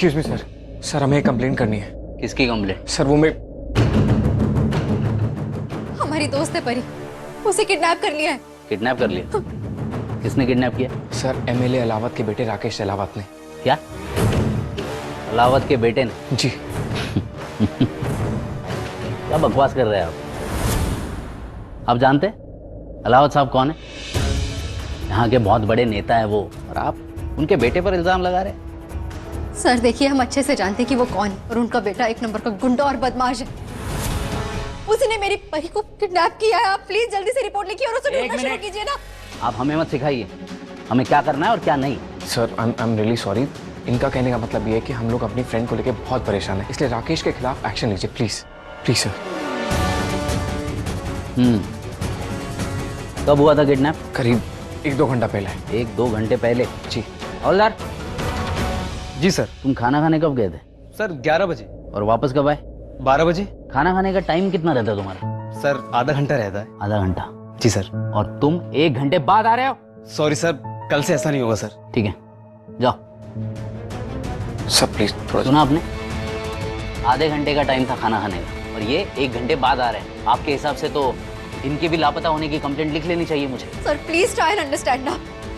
Excuse me sir, sir हमें complaint करनी है। किसकी कंप्लेंट? सर वो मैं हमारी दोस्त है परी, उसे किडनैप कर लिया है। किडनैप कर लिया? किसने किडनैप किया? सर एमएलए अलावत के बेटे राकेश अलावत ने। क्या? अलावत के बेटे ने? जी। क्या बकवास कर रहे हैं आप जानते हैं अलावत साहब कौन है? यहाँ के बहुत बड़े नेता है वो, और आप उनके बेटे पर इल्जाम लगा रहे हैं। सर देखिए, हम अच्छे से जानते हैं कि वो कौन है, और उनका बेटा एक नंबर का गुंडा और बदमाश है। उसने मेरी परी को किडनैप किया है। आप प्लीज जल्दी से रिपोर्ट लिखिए और उसे ढूंढना शुरू कीजिए ना। आप हमें मत सिखाइए हमें क्या करना है और क्या नहीं। Sir I am really sorry. इनका कहने का मतलब ये है कि हम लोग अपनी फ्रेंड को लेकर बहुत परेशान हैं, इसलिए राकेश के खिलाफ एक्शन लीजिए प्लीज प्लीज सर। कब हुआ था किडनैप? करीब 1-2 घंटा पहले। 1-2 घंटे पहले? जी। हवलदार जी सर। तुम खाना खाने कब गए थे? सर 11 बजे। और वापस कब आए? 12 बजे। खाना खाने का टाइम कितना रहता है तुम्हारा? सर आधा घंटा रहता है। आधा घंटा? जी सर। और तुम 1 घंटे बाद आ रहे हो? सॉरी सर, कल से ऐसा नहीं होगा सर। ठीक है जाओ। सर प्लीज थोड़ा सुना आपने? आधे घंटे का टाइम था खाना खाने का, और ये 1 घंटे बाद आ रहे हैं। आपके हिसाब से तो इनके भी लापता होने की कंप्लेंट लिख लेनी चाहिए मुझे। Sir please try and understand ना।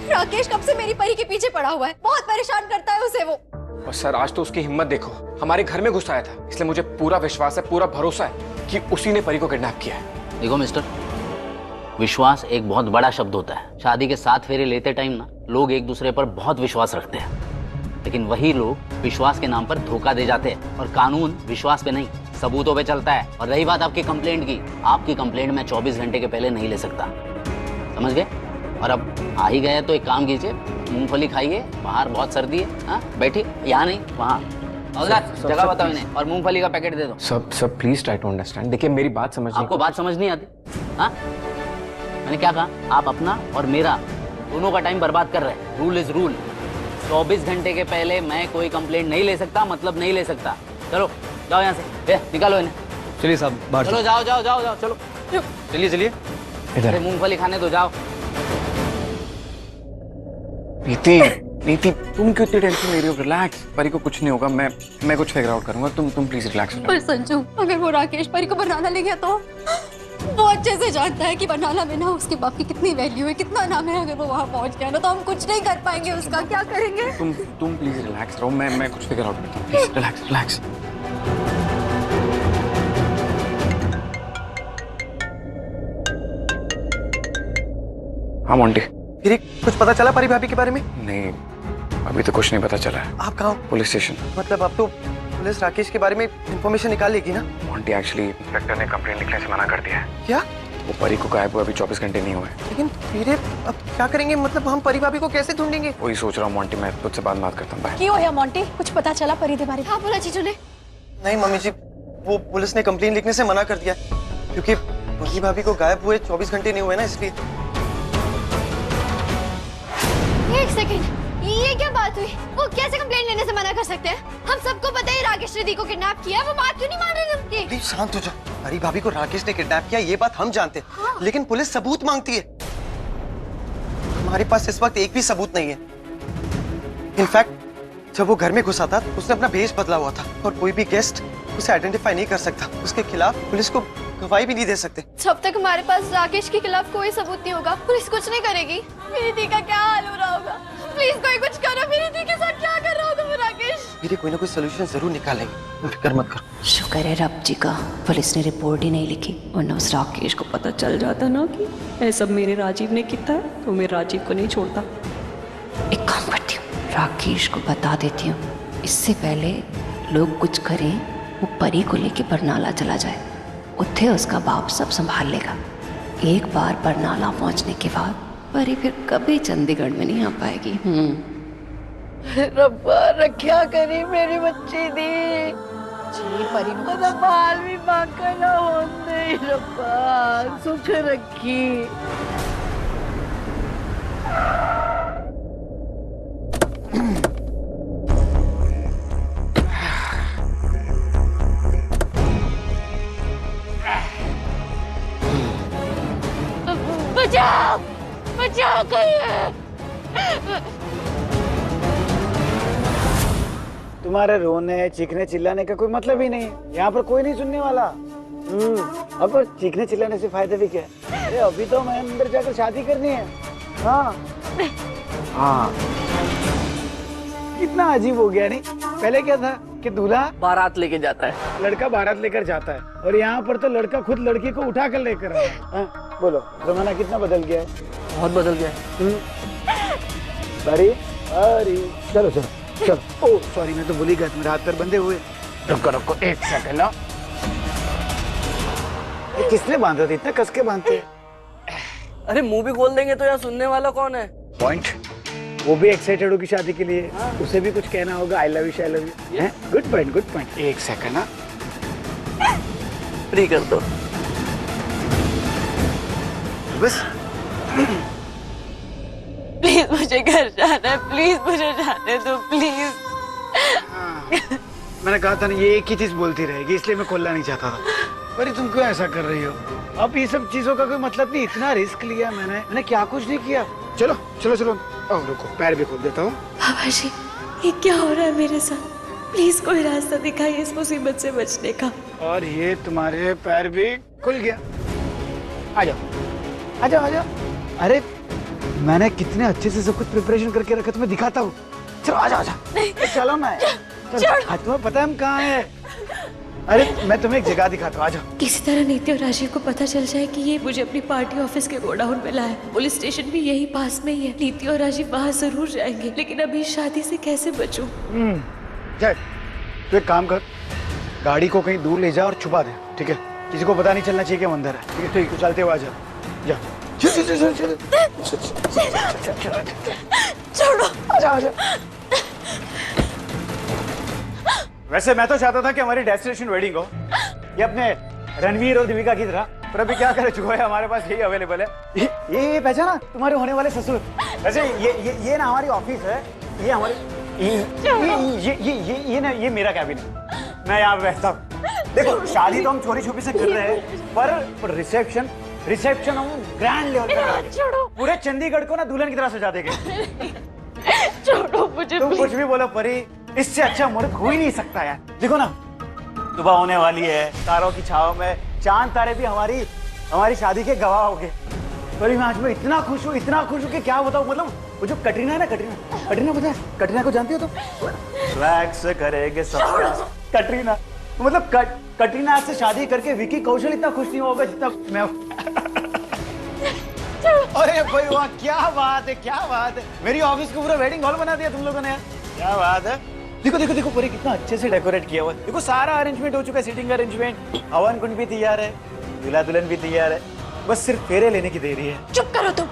राकेश कब से मेरी परी के पीछे पड़ा हुआ है, बहुत परेशान करता है उसे वो। और सर आज तो उसकी हिम्मत देखो, हमारे घर में घुस आया था, इसलिए मुझे पूरा विश्वास है, पूरा भरोसा है कि उसी ने परी को किडनैप किया है। देखो मिस्टर, विश्वास एक बहुत बड़ा शब्द होता है। शादी के 7 फेरे लेते टाइम ना लोग एक दूसरे पर बहुत विश्वास रखते हैं, लेकिन वही लोग विश्वास के नाम पर धोखा दे जाते हैं। और कानून विश्वास पे नहीं, सबूतों पे चलता है। और रही बात आपकी कंप्लेंट की, आपकी कंप्लेंट मैं 24 घंटे के पहले नहीं ले सकता, समझ गए? और अब आ ही गए तो एक काम कीजिए, मूंगफली खाइए, बाहर बहुत सर्दी है। हाँ बैठिए, यहाँ नहीं वहाँ। जगह बताओ इन्हें, और मूंगफली का पैकेट दे दो। सब प्लीज ट्राई टू अंडरस्टैंड। देखिए मेरी बात समझिए। आपको बात समझ नहीं आती? हाँ मैंने क्या कहा? आप अपना और मेरा दोनों का टाइम बर्बाद कर रहे हैं। Rule is rule. 24 घंटे के पहले मैं कोई कंप्लेंट नहीं ले सकता, मतलब नहीं ले सकता। चलो जाओ यहाँ से, निकालो इन्हें। चलिए साहब बाहर। चलो जाओ जाओ जाओ जाओ, चलो चलिए चलिए। इधर मूंगफली खाने तो जाओ। नीति नीति तुम क्यों इतनी टेंशन ले रही हो? रिलैक्स, परी को कुछ नहीं होगा, मैं कुछ फिगर आउट करूंगा। तुम प्लीज रिलैक्स हो पर संजू, अगर वो राकेश परी को बरनाला ले गया तो? वो अच्छे से जानता है कि बरनाला में ना उसके बाप की कितनी वैल्यू है, कितना नाम है। अगर वो वहाँ पहुँच गया ना तो हम कुछ नहीं कर पाएंगे उसका। क्या करेंगे? तुम प्लीज रिलैक्स रहो, मैं कुछ फिगर आउट करता हूँ। Please relax relax. हाँ मोंटी। फिर कुछ पता चला परी भाभी के बारे में? नहीं, अभी तो कुछ नहीं पता चला है। आप कहाँ? Police station. मतलब अब तो पुलिस राकेश के बारे में इंफॉर्मेशन निकाल लेगी ना? मोंटी एक्चुअली इंस्पेक्टर ने कंप्लेंट लिखने से मना कर दिया है। क्या? वो परी को गायब हुए अभी 24 घंटे नहीं हुए। लेकिन फिर अब क्या करेंगे? मतलब हम परी भाभी को कैसे ढूंढेंगे? वही सोच रहा हूँ मोंटी, मैं तुझसे बाद में बात करता हूँ। बाय। क्यों है मोंटी, कुछ पता चला परी के बारे में? हाँ बोला जीजू ने। नहीं मम्मी जी, वो पुलिस ने कंप्लेन लिखने से मना कर दिया, क्योंकि परी भाभी को गायब हुए 24 घंटे नहीं हुए ना, इसलिए। एक सेकंड, ये क्या बात हुई? वो कैसे कंप्लेंट लेने से मना कर सकते हैं? हम सबको पता है राकेश ने दी को किडनैप किया है, वो बात क्यों नहीं मान रहे उनकी? प्लीज शांत हो जाओ। परी भाभी को राकेश ने किडनैप किया, ये बात हम जानते हैं। हाँ। लेकिन पुलिस सबूत मांगती है। हमारे पास इस वक्त एक भी सबूत नहीं है। इनफैक्ट जब वो घर में घुसा था उसने अपना भेष बदला हुआ था, और कोई भी गेस्ट उसे आइडेंटिफाई नहीं कर सकता। उसके खिलाफ पुलिस को गवाही भी नहीं दे सकते। जब तक हमारे पास राकेश के खिलाफ कोई सबूत नहीं होगा, पुलिस कुछ नहीं करेगी। मेरी दी का क्या हाल हो रहा होगा? प्लीज कोई कुछ करो, मेरी दी के साथ क्या कर रहा होगा वो राकेश? मेरे कोई ना कोई सोल्यूशन जरूर निकालेंगे, फिक्र मत करो। शुक्र है रब जी का पुलिस ने रिपोर्ट ही नहीं लिखी, वरना उस राकेश को पता चल जाता ना कि ये सब मेरे राजीव ने किया है, तो मैं राजीव को नहीं छोड़ता। एक काम करती हूँ, राकेश को बता देती हूँ, इससे पहले लोग कुछ करें, वो परी को लेके बरनाला चला जाए। उत्थे उसका बाप सब संभाल लेगा। एक बार बरनाला पहुंचने के बाद परी फिर कभी चंडीगढ़ में नहीं आ पाएगी। रब्बा रख्या करी मेरी बच्ची दी जी परी बाल भी बांका ना होंदे रब्बा, सुख रखी। बचाओ बचाओ कोई है। तुम्हारे रोने चीखने चिल्लाने का कोई मतलब ही नहीं है। यहाँ पर कोई नहीं सुनने वाला। अब पर चीखने चिल्लाने से फायदा भी क्या है? अरे अभी तो मैं अंदर जाकर शादी करनी है। हाँ हाँ, कितना अजीब हो गया नहीं? पहले क्या था कि दूल्हा बारात लेके जाता है, लड़का बारात लेकर जाता है, और यहाँ पर तो लड़का खुद लड़की को उठा कर लेकर आया है। हाँ, बोलो जमाना कितना बदल गया है। बहुत बदल गया है। अरे अरे चलो चलो चलो। ओ सॉरी, मैं तो भूल ही गया, मेरे हाथ पैर बंधे हुए। रुको रुको एक सेकंड ना। ये किसने बांधा था? इतना कस के बांधते हैं? अरे मुंह भी खोल देंगे तो यार सुनने वाला कौन है? पॉइंट। वो भी एक्साइटेड होगी शादी के लिए, उसे भी कुछ कहना होगा। I love you, I love you. Good point, good point. एक सेकंड ना, फ्री कर दो बस। प्लीज मुझे घर जाना है, प्लीज मुझे जाने दो, प्लीज। मैंने कहा था ना ये एक ही चीज बोलती रहेगी, इसलिए मैं खोलना नहीं चाहता था। पर तुम क्यों ऐसा कर रही हो? अब ये सब चीजों का कोई मतलब नहीं। इतना रिस्क लिया मैंने क्या कुछ नहीं किया। चलो चलो चलो। रुको, पैर भी खोल देता हूँ। बाबा जी, ये क्या हो रहा है मेरे साथ? प्लीज कोई रास्ता दिखाइए इस मुसीबत से बचने का। और ये तुम्हारे पैर भी खुल गया। आ जाओ आ जाओ आ जाओ। अरे मैंने कितने अच्छे से सब कुछ प्रिपरेशन करके रखा, तुम्हें दिखाता हूँ। चलो आ जाओ आ जाओ। चलो मैं तुम्हें पता है हम कहाँ हैं? अरे मैं तुम्हें एक जगह दिखाता हूँ, आ जाओ। किसी तरह नीति और राजीव को पता चल जाए कि ये मुझे अपनी पार्टी ऑफिस के गोडाउन में लाए। पुलिस स्टेशन भी यही पास में ही है। नीति और राजीव वहाँ जरूर जाएंगे, लेकिन अभी शादी से कैसे बचूं? जय, तू एक काम कर, गाड़ी को कहीं दूर ले जा और छुपा दे, ठीक है? किसी को पता नहीं चलना चाहिए कि हम अंदर है, ठीक है? ठीक, चलते हुए आ जा। जा छोड़ो, आजा। वैसे मैं तो चाहता था कि हमारी डेस्टिनेशन वेडिंग हो, ये अपने रणवीर और दीपिका की तरह, पर अभी क्या करे, जो है हमारे पास यही अवेलेबल है। ये पहचाना तुम्हारे होने वाले ससुर। वैसे ये ना हमारी ऑफिस है, ये हमारी ये मेरा कैबिन है, मैं यहाँ पे बैठता हूँ। देखो शादी तो हम चोरी छुपी से कर रहे हैं, पर रिसेप्शन हम ग्रैंड लेवल पे करेंगे। पूरे चंडीगढ़ को ना दुल्हन की तरह सजा देंगे। छोड़ो मुझे। तुम कुछ भी बोलो परी, इससे अच्छा मुहूर्त हो ही नहीं सकता यार। देखो ना, सुबह होने वाली है, तारों की छाव में चांद तारे भी हमारी शादी के गवाह हो गए। परी मैं आज मैं इतना खुश हूँ कि क्या बताऊँ। मतलब वो जो कटरीना है ना, कटरीना पता है? कटरीना को जानती हो तुम? रिलैक्स करेंगे सब। कटरीना मतलब कटरीना से शादी करके विकी कौशल इतना खुश नहीं होगा जितना मैं। अरे भाई वाह, क्या बात है। मेरी ऑफिस को पूरा वेडिंग हॉल बना दिया तुम लोगों ने यार, क्या बात है। देखो पूरे कितना अच्छे से डेकोरेट किया हुआ है। देखो सारा अरेंजमेंट हो चुका है, सीटिंग अरेंजमेंट, हवन कुंड भी तैयार है, दूल्हा दुल्हन भी तैयार है, बस सिर्फ फेरे लेने की देरी है। चुप करो तुम।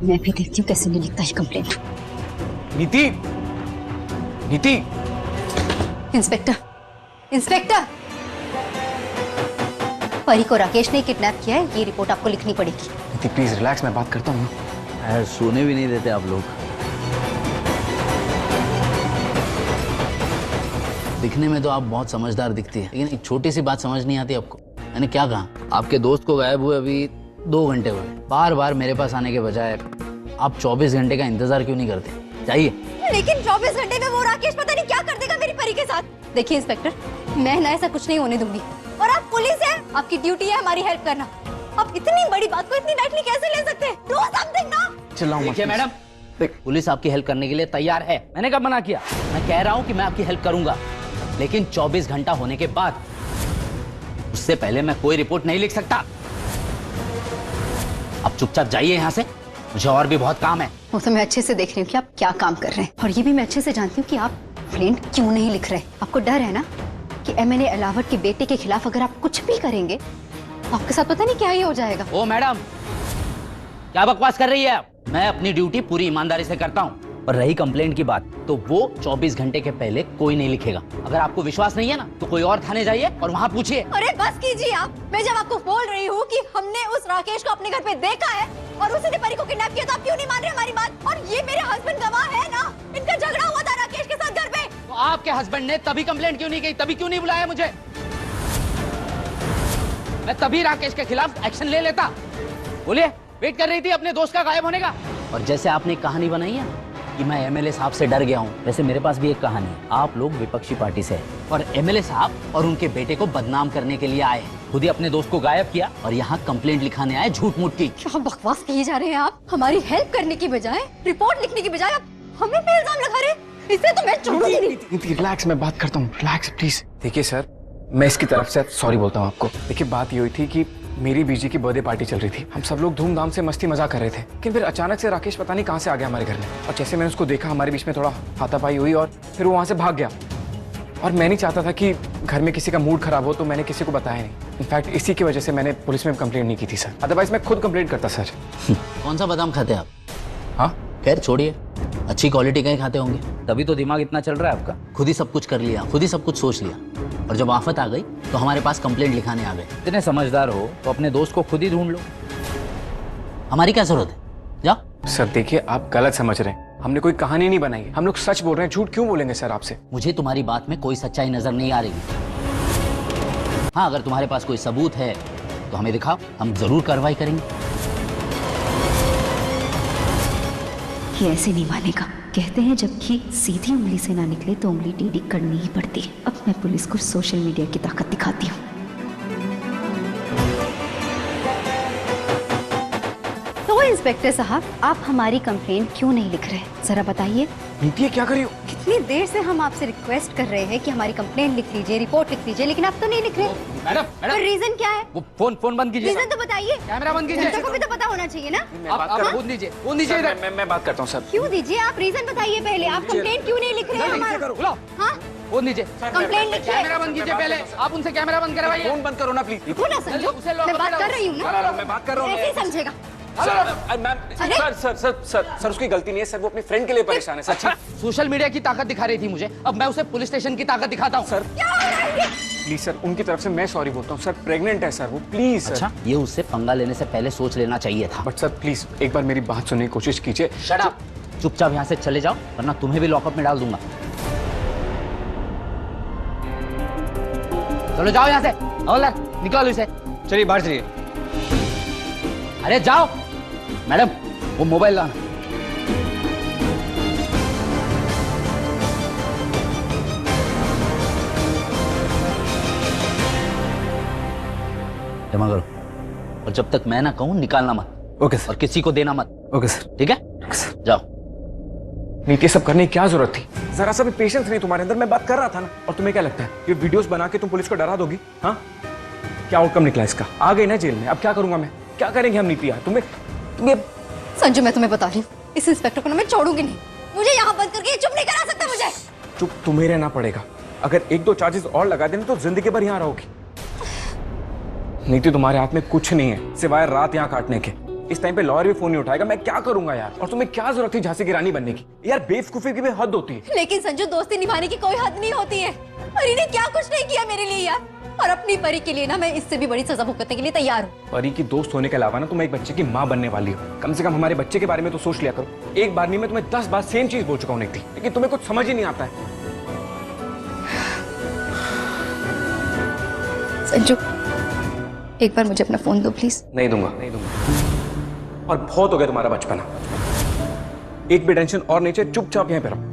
मैं भी देखती हूँ कैसे नहीं लिखता है कंप्लेंट। नीति। इंस्पेक्टर, परी को राकेश ने किडनैप किया है, ये रिपोर्ट आपको लिखनी पड़ेगी। नीति प्लीज रिलैक्स, मैं बात करता हूँ। यार सोने भी नहीं देते आप लोग। दिखने में तो आप बहुत समझदार दिखती है, लेकिन एक छोटी सी बात समझ नहीं आती आपको। मैंने क्या कहा? आपके दोस्त को गायब हुए अभी 2 घंटे हुए, बार बार मेरे पास आने के बजाय आप 24 घंटे का इंतजार क्यों नहीं करते? चाहिए। लेकिन 24 घंटे में वो राकेश पता नहीं क्या कर देगा मेरी परी के साथ। देखिए इंस्पेक्टर, मैं ना ऐसा कुछ नहीं होने दूंगी, और आप पुलिस है, आपकी ड्यूटी है हमारी हेल्प करना। आप इतनी बड़ी बात को इतनी लाइटली कैसे ले सकते हैं? डू समथिंग ना। चिल्लाओ मत मैडम, पुलिस आपकी हेल्प करने के लिए तैयार है। मैंने कब मना किया? मैं कह रहा हूँ कि मैं आपकी हेल्प करूंगा, लेकिन 24 घंटा होने के बाद, उससे पहले मैं कोई रिपोर्ट नहीं लिख सकता। अब चुपचाप जाइए यहाँ से, मुझे और भी बहुत काम है। वो तो मैं अच्छे से देख रही हूँ कि आप क्या काम कर रहे हैं, और ये भी मैं अच्छे से जानती हूँ कि आप फ्रेंड क्यों नहीं लिख रहे। आपको डर है ना कि एमएनए अलावट के बेटे के खिलाफ अगर आप कुछ भी करेंगे, आपके साथ पता नहीं क्या ही हो जाएगा। ओ मैडम, क्या बकवास कर रही है आप? मैं अपनी ड्यूटी पूरी ईमानदारी से करता हूँ, और रही कंप्लेंट की बात, तो वो 24 घंटे के पहले कोई नहीं लिखेगा। अगर आपको विश्वास नहीं है ना, तो कोई और थाने जाइए और वहाँ पूछिए। अरे बस कीजिए आप। मैं जब आपको बोल रही हूँ कि हमने उस राकेश को अपने घर पे देखा है और उसी ने परी को किडनैप किया, तो आप क्यों नहीं मान रहे हमारी बात? और ये मेरे हस्बैंड गवाह है ना, इनका झगड़ा हुआ था राकेश के साथ घर पे। तो आपके हस्बैंड ने तभी कंप्लेंट क्यों नहीं की, तभी क्यों नहीं बुलाया मुझे? मैं तभी राकेश के खिलाफ एक्शन ले लेता। बोलिए, वेट कर रही थी अपने दोस्त का गायब होने का। और जैसे आपने कहानी बनाई है, कि मैं एमएलए साहब से डर गया हूँ। वैसे मेरे पास भी एक कहानी है। आप लोग विपक्षी पार्टी से हैं और एमएलए साहब और उनके बेटे को बदनाम करने के लिए आए हैं। खुद ही अपने दोस्त को गायब किया और यहाँ कंप्लेंट लिखाने आए झूठ मूठ की। क्या बकवास किए जा रहे हैं आप? हमारी हेल्प करने की बजाय, रिपोर्ट लिखने की बजाय आप हमें पे इल्जाम लगा रहे हैं। इससे तो मैं छोड़ूंगी नहीं। रिलैक्स, मैं बात करता हूँ, रिलैक्स प्लीज। देखिए सर, मैं इसकी तरफ से सॉरी बोलता हूँ आपको। देखिए बात ये हुई थी कि मेरी बीजी की बर्थडे पार्टी चल रही थी। हम सब लोग धूमधाम से मस्ती मजाक कर रहे थे, लेकिन फिर अचानक से राकेश पता नहीं कहाँ से आ गया हमारे घर में। और जैसे मैंने उसको देखा, हमारे बीच में थोड़ा हाथापाई हुई और फिर वो वहाँ से भाग गया। और मैं नहीं चाहता था कि घर में किसी का मूड खराब हो, तो मैंने किसी को बताया नहीं। इनफैक्ट इसी की वजह से मैंने पुलिस में कंप्लेंट नहीं की थी सर, अदरवाइज मैं खुद कंप्लेंट करता सर। कौन सा बादाम खाते हैं आप? हाँ खैर छोड़िए, अच्छी क्वालिटी का ही खाते होंगे, तभी तो दिमाग इतना चल रहा है आपका। खुद ही सब कुछ कर लिया, खुद ही सब कुछ सोच लिया, और जब आफत आ गई तो हमारे पास कंप्लेंट लिखाने आ गए। इतने समझदार हो तो अपने दोस्त को खुद ही ढूंढ लो, हमारी क्या जरूरत है? जाओ। सर देखिए, आप गलत समझ रहे हैं। हमने कोई कहानी नहीं बनाई, हम लोग सच बोल रहे हैं। झूठ क्यों बोलेंगे सर आपसे? मुझे तुम्हारी बात में कोई सच्चाई नजर नहीं आ रही। हाँ, अगर तुम्हारे पास कोई सबूत है तो हमें दिखाओ, हम जरूर कार्रवाई करेंगे। ये ऐसे नहीं मानेगा। कहते हैं जब घी सीधी उंगली से ना निकले तो उंगली टेढ़ी करनी ही पड़ती है। अब मैं पुलिस को सोशल मीडिया की ताकत दिखाती हूँ। तो इंस्पेक्टर साहब, आप हमारी कंप्लेंट क्यों नहीं लिख रहे? जरा बताइए। नीति क्या करी हो? कितनी देर से हम आपसे रिक्वेस्ट कर रहे हैं कि हमारी कंप्लेंट लिख लीजिए, रिपोर्ट लिख लीजिए, लेकिन आप तो नहीं लिख रहे। मैडम, रीजन क्या है? वो फोन बंद कीजिए। रीजन तो बताइए। कैमरा बंद कीजिए। जनता को भी तो पता होना चाहिए ना। आप फोन दीजिए, फोन दीजिए इधर। मैं बात करता हूँ सर। क्यों दीजिए? आप रीजन बताइए पहले। आप कंप्लेंट क्यों नहीं लिख रहे हैं हमारा? हाँ, फोन दीजिए। कंप्लेंट लिखिए। कैमरा बंद कीजिए पहले। आप उनसे कैमरा बंद करवाइए। फोन बंद करो ना प्लीज। हो ना समझो, मैं बात कर रही हूँ ना। मैं बात कर रहा हूँ। ऐसे ही समझेगा। मैम सर उसकी गलती नहीं है सर, वो अपनी फ्रेंड के लिए परेशान है सर। सोशल मीडिया की ताकत दिखा रही थी मुझे, अब मैं उसे पुलिस स्टेशन की ताकत दिखाता हूँ। सर प्लीज सर, उनकी तरफ से मैं सॉरी बोलता हूँ सर। प्रेग्नेंट है सर वो, प्लीज सर। अच्छा, ये उससे पंगा लेने से पहले सोच लेना चाहिए था। बट सर प्लीज एक बार मेरी बात सुनने की कोशिश कीजिए। शट अप, चुपचाप यहाँ से चले जाओ वरना तुम्हें भी लॉकअप में डाल दूंगा। चलो जाओ यहाँ से। हवलदार, निकालो इसे। चलिए बाहर चलिए। अरे जाओ। मैडम, वो मोबाइल लाना। जमा करो, और जब तक मैं ना कहूं निकालना मत। Okay sir. और किसी को देना मत। Okay sir. ठीक है? जाओ। नीति, सब करने की क्या जरूरत थी? जरा सा भी पेशेंस नहीं तुम्हारे अंदर। मैं बात कर रहा था ना। और तुम्हें क्या लगता है ये वीडियोस बना के तुम पुलिस को डरा दोगी? हाँ, क्या आउटकम निकला इसका? आ गई ना जेल में, अब क्या करूंगा मैं? क्या करेंगे हम नीति यार? तुम्हें संजू, मैं तुम्हें बता रही हूँ, इस इंस्पेक्टर को ना मैं छोड़ूंगी नहीं। मुझे यहाँ बंद करके चुप नहीं करा सकता मुझे। चुप तुम्हें रहना पड़ेगा। अगर एक दो चार्जेस और लगा देने तो जिंदगी भर यहाँ रहोगी। नीति, तुम्हारे हाथ में कुछ नहीं है सिवाय रात यहाँ काटने के। इस टाइम पे लॉयर भी फोन नहीं उठाएगा, मैं क्या करूंगा यार? और तुम्हें क्या जरूरत थी झांसी की रानी बनने की? यार बेवकूफी की भी हद होती है। लेकिन संजू, दोस्ती निभाने की कोई हद नहीं होती है। परी ने क्या कुछ नहीं किया मेरे लिए यार, और अपनी परी के लिए ना मैं इससे भी बड़ी सजा भुगतने के लिए तैयार हूँ। परी की दोस्त होने के अलावा ना तुम एक बच्चे की माँ बनने वाली हो। कम से कम हमारे बच्चे के बारे में तो सोच लिया करो। एक बार नहीं, मैं तुम्हें 10 बार सेम चीज बोल चुका हूँ नीति, लेकिन तुम्हें कुछ समझ ही नहीं आता है। संजू, एक बार मुझे अपना फोन दो प्लीज। नहीं दूंगा, नहीं दूंगा। और बहुत हो गया तुम्हारा बचपना। एक भी टेंशन और नहीं चाहिए, चुपचाप यहीं पे रहो।